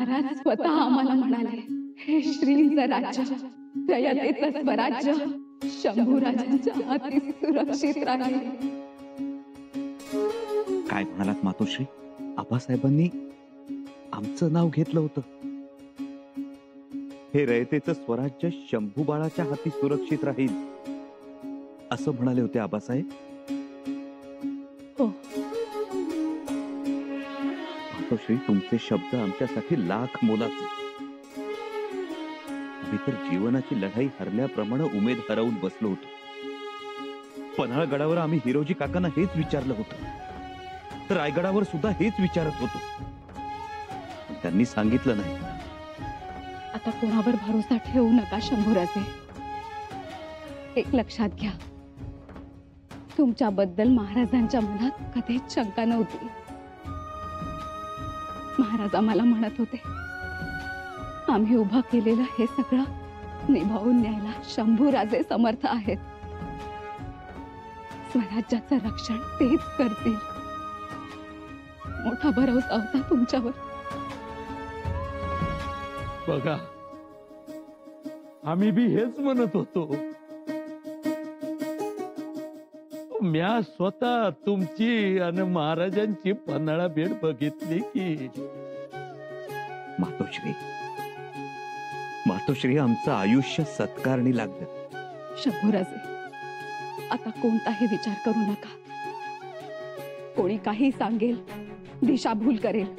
महाराज स्वतः आम्हाला म्हणाले, हे श्रींचं राज्य, जयतेचं स्वराज्य शंभूराजांच्या हाती सुरक्षित राहील. काय म्हणालात मातोश्री? आबासाहेबांनी आमचं नाव घेतलं होतं. हे रयतेचं स्वराज्य शंभू बाळाच्या हाती सुरक्षित राहील असं म्हणाले होते आबासाहेब. हो. मातोश्री, तुमचे शब्द आमच्यासाठी लाख मोलाचे. आम्ही तर जीवनाची लढाई हरल्याप्रमाणे उमेद हरवून बसलो होतो. पन्हाळगडावर आम्ही हिरोजी काकांना हेच विचारलं होतं, तर रायगडावर सुद्धा हेच विचारत होतो. पण त्यांनी सांगितलं नाही. आता कोणावर भरोसा ठेवू नका शंभूराजे. एक लक्षात घ्या, तुमच्याबद्दल महाराजांच्या मनात कधीच शंका नव्हती. महाराज आम्हाला म्हणत होते, आम्ही उभं केलेलं हे सगळं निभावून न्यायला शंभूराजे समर्थ आहेत. स्वराज्याचं रक्षण तेच करतील. मोठा भरोसा होता तुमच्यावर. बघा, आम्ही बी हेच म्हणत होतो. म्या स्वतः तुमची आणि महाराजांची पन्हाळा भेट बघितली की. मातोश्री, मातोश्री, आमचं आयुष्य सत्कारणी लागलं. शंभूराजे, आता कोणताही विचार करू नका. कोणी काही सांगेल, दिशाभूल करेल,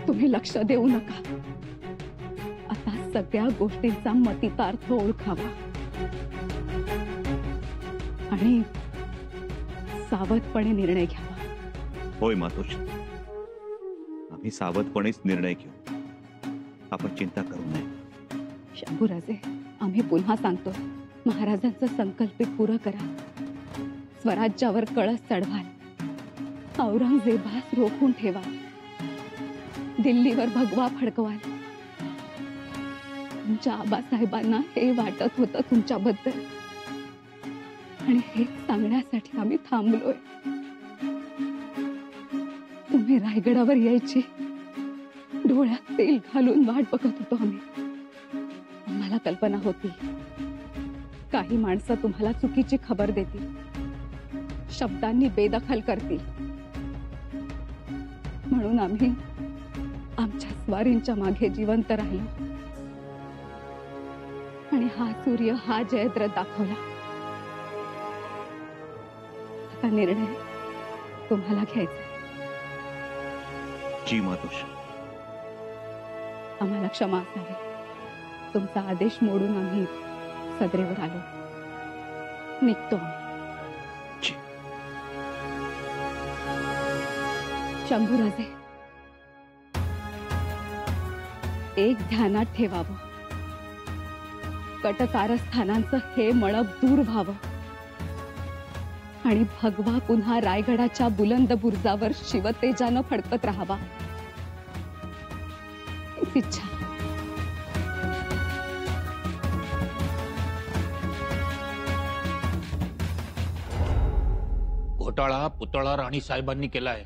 तुम्ही लक्ष देऊ नका. आता सगळ्या गोष्टींचा मतितार्थ ओळखावा आणि सावधपणे निर्णय घ्यावा. होय मातोश्री, आम्ही सावधपणेच निर्णय घेऊ. आपण चिंता करू नये. शंभूराजे, आम्ही पुन्हा सांगतो, महाराजांचं संकल्पित पुरं करा. स्वराज्यावर कळस चढवाल, औरंगजेबास रोखून ठेवा, दिल्लीवर भगवा फडकवाल. तुमच्या आबासाहेबांना हे वाटत होतं तुमच्याबद्दल, आणि हे सांगण्यासाठी आम्ही थांबलोय. तुम्ही रायगडावर यायची डोळ्यात तेल घालून वाट बघत होतो आम्ही. आम्हाला कल्पना होती, काही माणसं तुम्हाला चुकीची खबर देतील, शब्दांनी बेदखल करतील. म्हणून आम्ही आमच्या स्वारींच्या मागे जिवंत राहिलो आणि हा सूर्य, हा जयद्रथ दाखवला. आता निर्णय तुम्हाला घ्यायचा. जी मातोश्री. आम्हाला क्षमा असावी. तुमचा आदेश मोडून आम्ही सदरेवर आलो. निघतो आम्ही. शंभूराजे, एक ध्यानात ठेवावं, कटकारस्थानांचं हे मळब दूर व्हावं आणि भगवा पुन्हा रायगडाच्या बुलंद बुरुजावर शिवतेजानं फडकत राहावा. हीच इच्छा. घोटाळा पुतळा राणी साहेबांनी केलाय.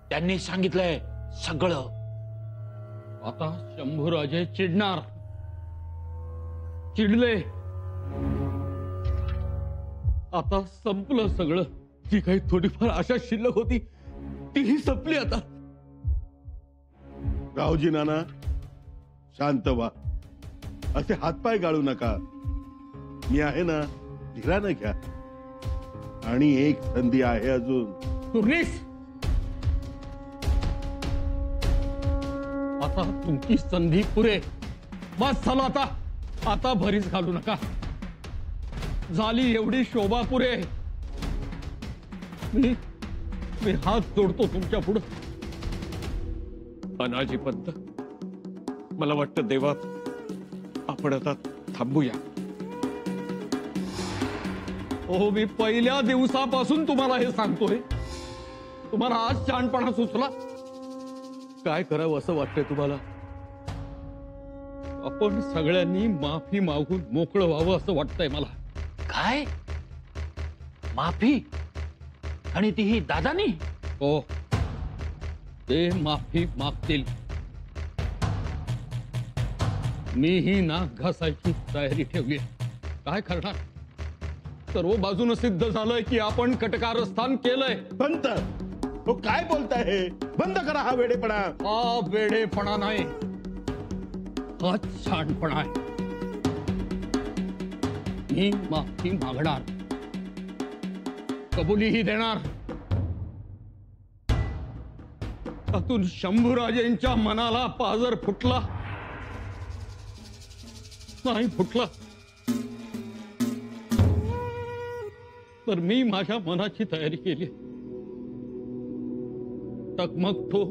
त्यांनी सांगितलंय सगळं. आता शंभूराजे चिडणार. चिडले. आता संपलं सगळं. जी काही थोडीफार आशा शिल्लक होती तीही संपली आता. रावजी नाना, शांत व्हा. असे हातपाय गाळू नका. मी आहे ना, धीरानं घ्या. आणि एक संधी आहे अजून. तुर्नीस, आता तुमची संधी पुरे. बस झालं आता. आता भरीच घालू नका. झाली एवढी शोभा पुरे. मी हात जोडतो तुमच्या पुढं. अनाजी पंत, मला वाटतं देवा, आपण आता थांबूया. हो, मी पहिल्या दिवसापासून तुम्हाला हे सांगतोय. तुम्हाला आज शहाणपणा सुचला. काय करावं असं वाटतंय तुम्हाला? आपण सगळ्यांनी माफी मागून मोकळं व्हावं असं वाटतंय मला. काय माफी? आणि तीही दादानी? हो, ते माफी मागतील. मीही नाक घासायची तयारी ठेवली. काय करणार? सर्व बाजूनं सिद्ध झालंय की आपण कटकारस्थान केलंय. पंत, हो काय बोलताय हे? बंद करा हा वेडेपणा. हा वेडेपणा नाही, हा शहाणपणा आहे. मी माफी मागणार, कबुलीही देणार. त्यातून शंभूराजेंच्या मनाला पाझर फुटला नाही फुटला तर मी माझ्या मनाची तयारी केली. टकमकतो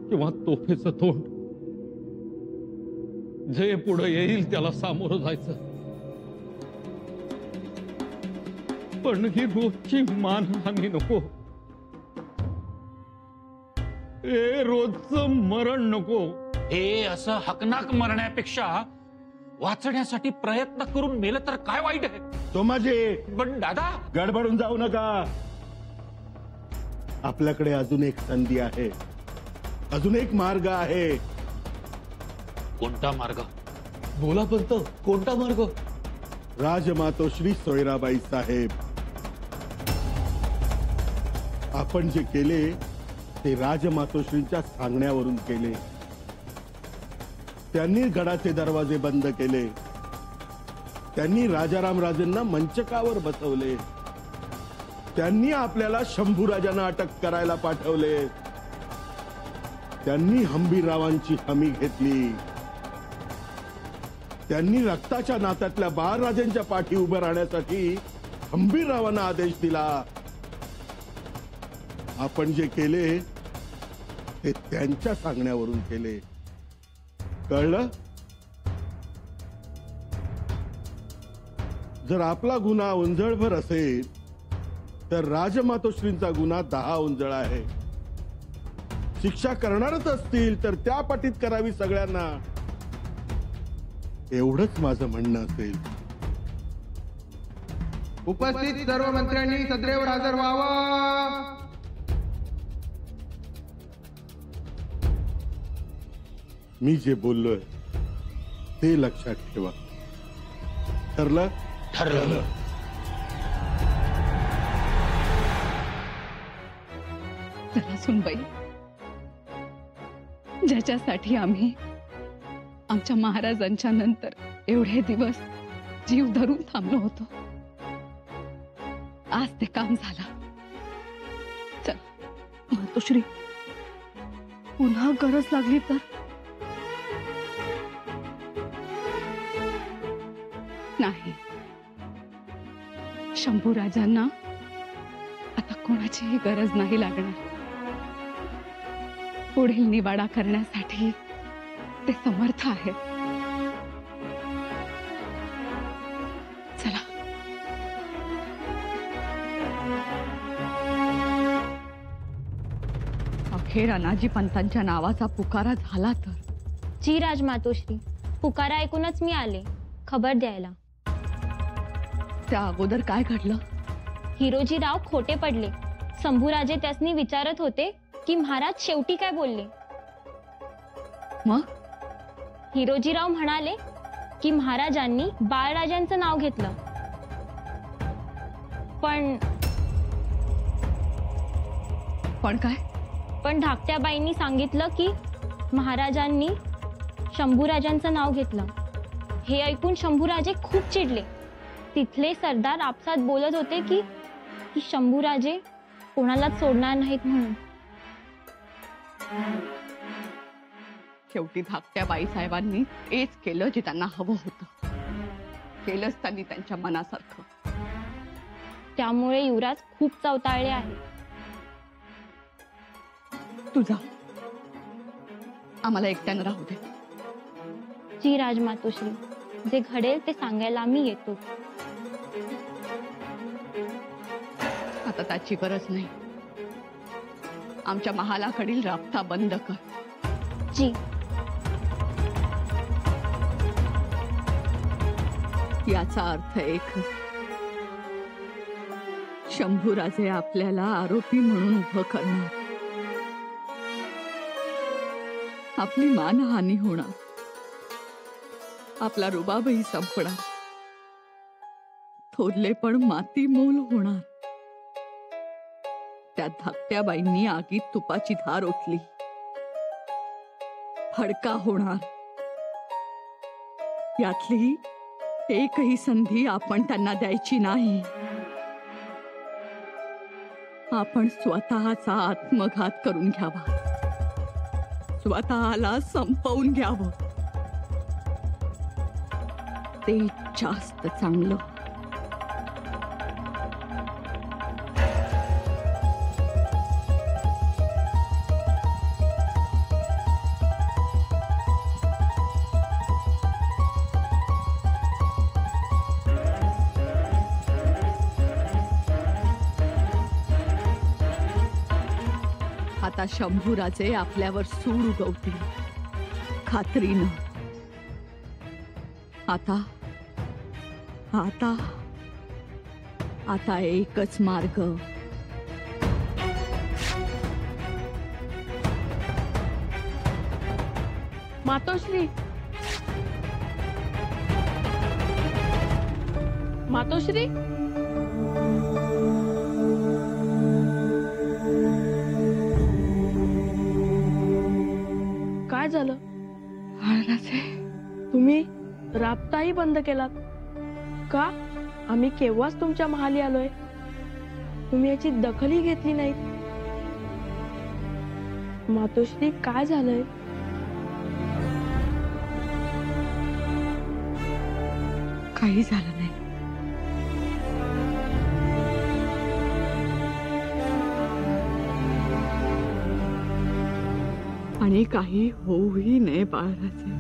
किंवा तोफेचं तोंड, जे पुढे येईल त्याला सामोरं जायचं. पण ही रोजची मानहानी नको, हे रोजचं मरण नको. हे असं हकनाक मरण्यापेक्षा वाचण्यासाठी प्रयत्न करून मेलं तर काय वाईट आहे? तो माझे पण दादा, गडबडून जाऊ नका. आपल्याकडे अजून एक संधी आहे, अजून एक मार्ग आहे. कोणता मार्ग? बोला पंत, कोणता मार्ग? राजमातोश्री सोयराबाई साहेब, आपण जे केले ते राजमातोश्रींच्या सांगण्यावरून केले. त्यांनी गडाचे दरवाजे बंद केले, त्यांनी राजाराम राजेंना मंचकावर बसवले, त्यांनी आपल्याला शंभूराजांना अटक करायला पाठवले, त्यांनी हंबीररावांची हमी घेतली, त्यांनी रक्ताच्या नात्यातल्या बाळराजेंच्या पाठी उभं राहण्यासाठी हंबीररावांना आदेश दिला. आपण जे केले ते त्यांच्या सांगण्यावरून केले. कळलं? जर आपला गुन्हा उंजळभर असेल तर राजमातोश्रींचा गुन्हा 10 उंजळ आहे. शिक्षा करणारच असतील तर त्या पाठीत करावी सगळ्यांना, एवढंच माझं म्हणणं असेल. उपस्थित सर्व मंत्र्यांनी सदैव हजर व्हावं. मी जे बोललोय ते लक्षात ठेवा. ठरलं? ठरलं. जरा सुनबाई, ज्याच्यासाठी आम्ही आमच्या महाराजांच्या नंतर एवढे दिवस जीव धरून थांबलो होतो, आज ते काम झालं. चल मातोश्री, पुन्हा गरज लागली तर? नाही, शंभूराजांना आता कोणाचीही गरज नाही लागणार. पुढील निवाडा करण्यासाठी ते समर्थ आहेत. चला. अखेर अनाजी पंतांच्या नावाचा पुकारा झाला तर? जी राजमातोश्री, पुकारा ऐकूनच मी आले खबर द्यायला. त्या अगोदर काय घडलं? हिरोजीराव खोटे पडले. शंभूराजे त्यासनी विचारत होते की महाराज शेवटी काय बोलले. मग हिरोजीराव म्हणाले की महाराजांनी बाळराजांचं नाव घेतलं. पण काय? पण धाकट्या बाईंनी सांगितलं की महाराजांनी शंभूराजांचं नाव घेतलं. हे ऐकून शंभूराजे खूप चिडले. तिथले सरदार आपसात बोलत होते की शंभूराजे कोणालाच सोडणार नाहीत म्हणून. शेवटी धाकट्या बाईसाहेबांनी तेच केलं जे त्यांना हवं होतं. केलंच त्यांनी त्यांच्या मनासारखं. त्यामुळे युवराज खूप चवताळले आहे. तुझा आम्हाला एकट्यानं राहू दे. जी राजमातोश्री, जे घडेल ते सांगायला आम्ही येतो. आता त्याची गरज नाही. आमच्या महालाकडील राबता बंद कर. जी. याचा अर्थ एकच, शंभूराजे आपल्याला आरोपी म्हणून उभं करणार. आपली मानहानी होणार, आपला रुबाबही संपणार, थोरले पण माती मोल होणार. त्या धाकट्या बाईंनी आगीत तुपाची धार ओतली, फडका होणार. यातली एकही संधी आपण त्यांना द्यायची नाही. आपण स्वतःचा आत्मघात करून घ्यावा, स्वतःला संपवून घ्यावं. ते जास्त चांगलं. आता शंभूराजे आपल्यावर सूड उगवतील, खात्रीनं. आता आता आता एकच मार्ग. मातोश्री, मातोश्री, काय झालं? तुम्ही राबताही बंद केलात का? आम्ही केव्हाच तुमच्या महाली आलोय, तुम्ही याची दखलही घेतली नाही. मातोश्री, काय झालंय? काही झालं नाही. आणि काही होऊही नये बाळराजे.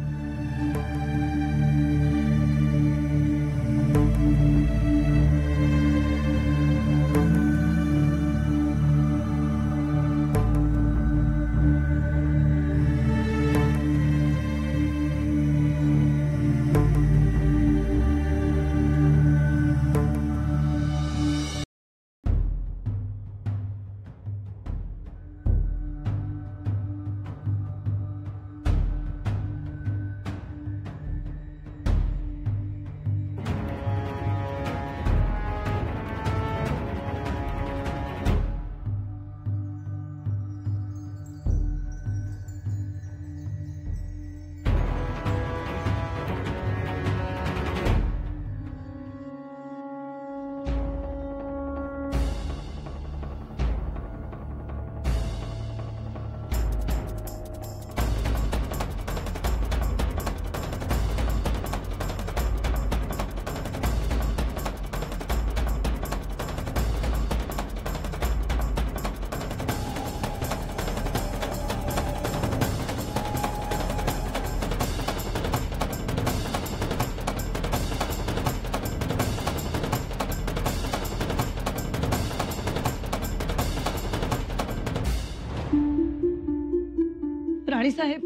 राणीसाहेब,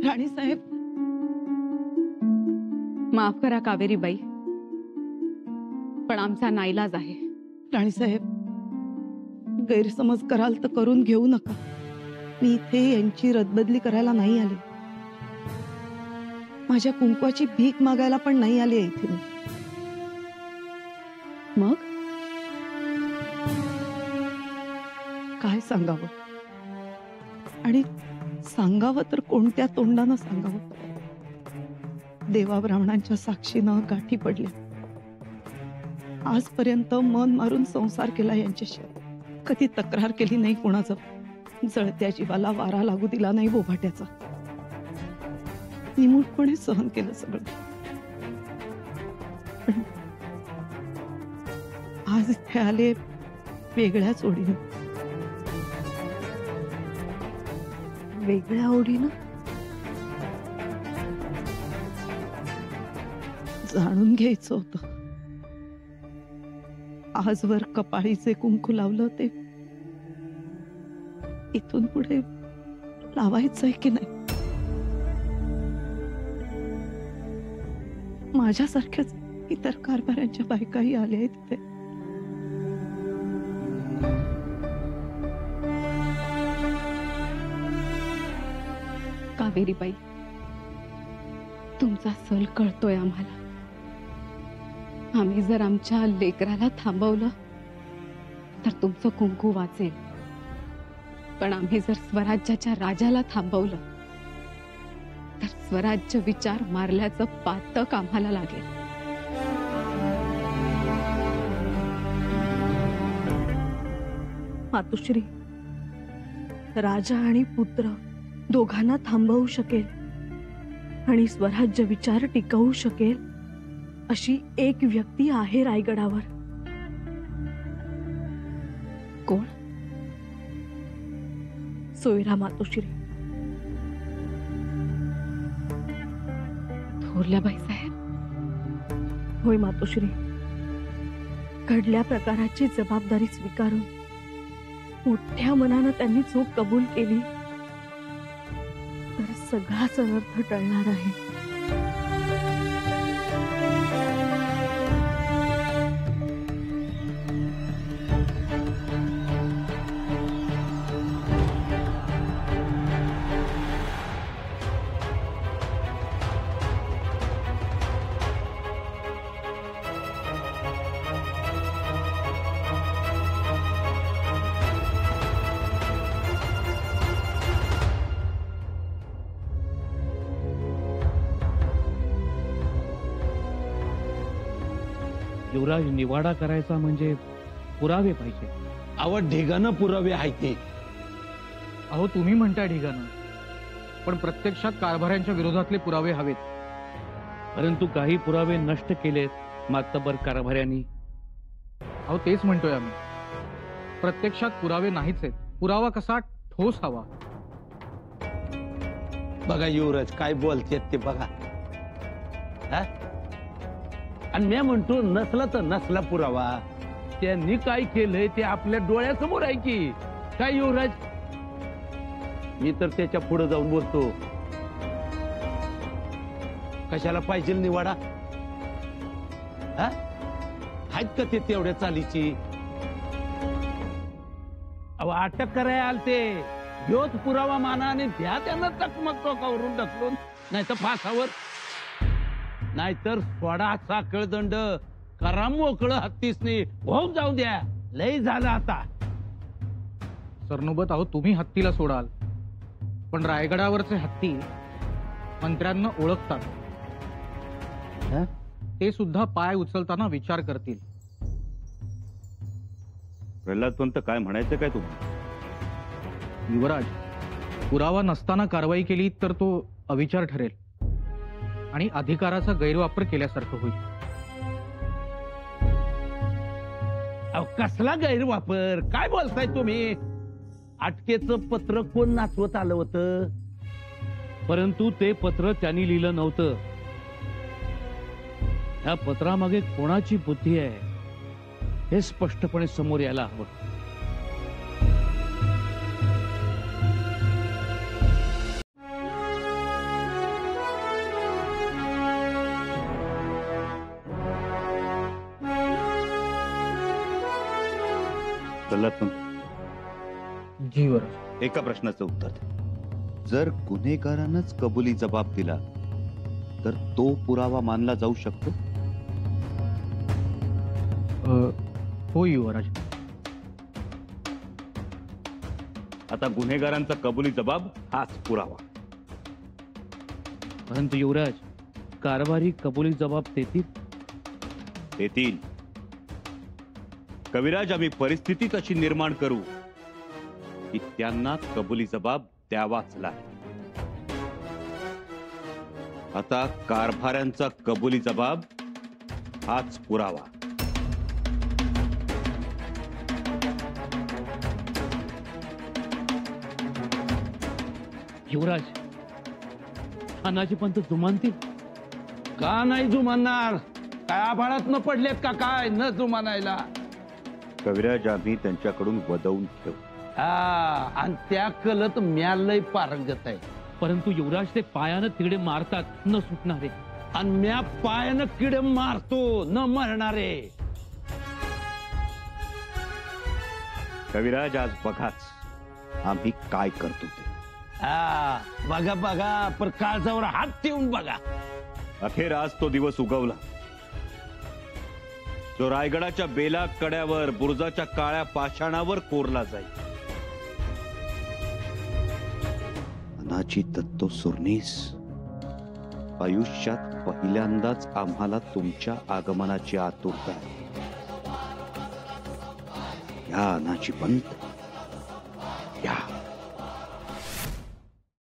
राणीसाहेब, माफ करा कावेरीबाई, पण आमचा नाईलाज आहे. राणीसाहेब, गैरसमज कराल तर करून घेऊ नका. मी इथे यांची रदबदली करायला नाही आले. माझ्या कुंकवाची भीक मागायला पण नाही आली इथे मी. मग काय सांगावं, आणि सांगावं तर कोणत्या तोंडानं सांगावं. देवा ब्राह्मणांच्या साक्षीनं गाठी पडल्या. आजपर्यंत मन मारून संसार केला यांच्याशी. कधी तक्रार केली नाही कोणाचं. जळत्या जीवाला वारा लागू दिला नाही बोभाट्याचा. निमूटपणे सहन केलं सगळं. पण आज इथे आले वेगळ्याच ओढीनं. वेगळ्या ओढीनं? जाणून घ्यायचं होतं. आजवर कपाळीचे कुंकू लावलं ते इथून पुढे लावायचंय की नाही. माझ्यासारख्याच इतर कारभाऱ्यांच्या बायकाही आल्या आहेत तिथे. कावेरीबाई, तुमचा सल कळतोय आम्हाला. आम्ही जर आमच्या लेकराला थांबवलं तर तुमचं कुंकू वाचेल, पण आम्ही जर स्वराज्याच्या राजाला थांबवलं तर स्वराज्य विचार मारल्याचं पातक आम्हाला लागेल. मातोश्री, राजा आणि पुत्र दोघांना थांबवू शकेल आणि स्वराज्य विचार टिकवू शकेल अशी एक व्यक्ती आहे रायगडावर. कोण? सोयरा मातोश्री. थोरल्याबाई साहेब. होय मातोश्री, घडल्या प्रकाराची जबाबदारी स्वीकारून मोठ्या मनानं त्यांनी चूक कबूल केली तर सगळाच अनर्थ टळणार आहे. युवराज, निवाडा करायचा म्हणजे पुरावे पाहिजे. अहो ढिगानं पुरावे आहे ते. अहो तुम्ही म्हणता ढिगानं, पण प्रत्यक्षात कारभाऱ्यांच्या विरोधातले पुरावे हवेत. परंतु काही पुरावे नष्ट केलेत मातबर कारभाऱ्यांनी. अहो तेच म्हणतोय आम्ही, प्रत्यक्षात पुरावे नाहीच आहेत. पुरावा कसा? ठोस हवा. बघा युवराज काय बोलतेत ते बघा. हा? आणि मी म्हणतो नसला तर नसला पुरावा. त्यांनी काय केलंय ते आपल्या डोळ्यासमोर आहे की काय युवराज. मी तर त्याच्या पुढे जाऊन बोलतो. कशाला पाहिजे निवाडा? हा? आहेत का ते तेवढ्या चालीची? अहो अटक करायला आलते, ह्योच पुरावा माना आणि द्या त्यांना चकमक टोकावरून ढकलून, नाही तर फासावर, नाहीतर सोडा साखळ दंड करा मोकळं हत्तीसनी होऊन जाऊ द्या. लय झालं आता. सरनोबत, अहो तुम्ही हत्तीला सोडाल, पण रायगडावरचे हत्ती मंत्र्यांना ओळखतात. हं? ते सुद्धा पाय उचलताना विचार करतील. प्रल्हादपंत, काय म्हणायचं काय तुम्हाला? युवराज, पुरावा नसताना कारवाई केली तर तो अविचार ठरेल आणि अधिकाराचा गैरवापर केल्यासारखं होईल. अहो कसला गैरवापर? काय बोलताय तुम्ही? अटकेचं पत्र कोण नाचवत आलं होतं? परंतु ते पत्र त्यांनी लिहिलं नव्हतं. ह्या पत्रामागे कोणाची बुद्धी आहे हे स्पष्टपणे समोर यायला हवं. प्रल्हादपंत, जीवर, एका प्रश्नाचं उत्तर द्या. जर गुन्हेगारानंच कबुली जबाब दिला तर तो पुरावा मानला जाऊ शकतो? हो युवराज. आता गुन्हेगारांचा कबुली जबाब हाच पुरावा. परंतु युवराज, कारभारी कबुली जबाब देतील. कविराज, आम्ही परिस्थिती तशी निर्माण करू की त्यांना कबुली जबाब द्यावाच लागेल. आता कारभाऱ्यांचा कबुली जबाब हाच पुरावा. युवराज, तानाजी पंत जुमानतील का नाही जुमानणार? काय आभाळात न पडलेत का काय न जुमानायला? कविराज, आम्ही त्यांच्याकडून वदवून ठेवू. आणि त्या कलत म्यालय पारंगत आहे. परंतु युवराज, ते पायानं तिकडे मारतात न सुटणारे. आणि म्या पायानं किडे मारतो न मरणारे. कविराज, आज बघाच आम्ही काय करतो ते. हा बघा बघा पण काळजावर हात ठेवून बघा. अखेर आज तो दिवस उगवला जो रायगडाच्या बेला कड्यावर बुरुजाच्या काळ्या पाषाणावर कोरला जाईल. अनाची दत्तो सुर्नीस, आयुष्यात पहिल्यांदाच आम्हाला तुमच्या आगमनाची आतुरता आहे. या अनाची पंत या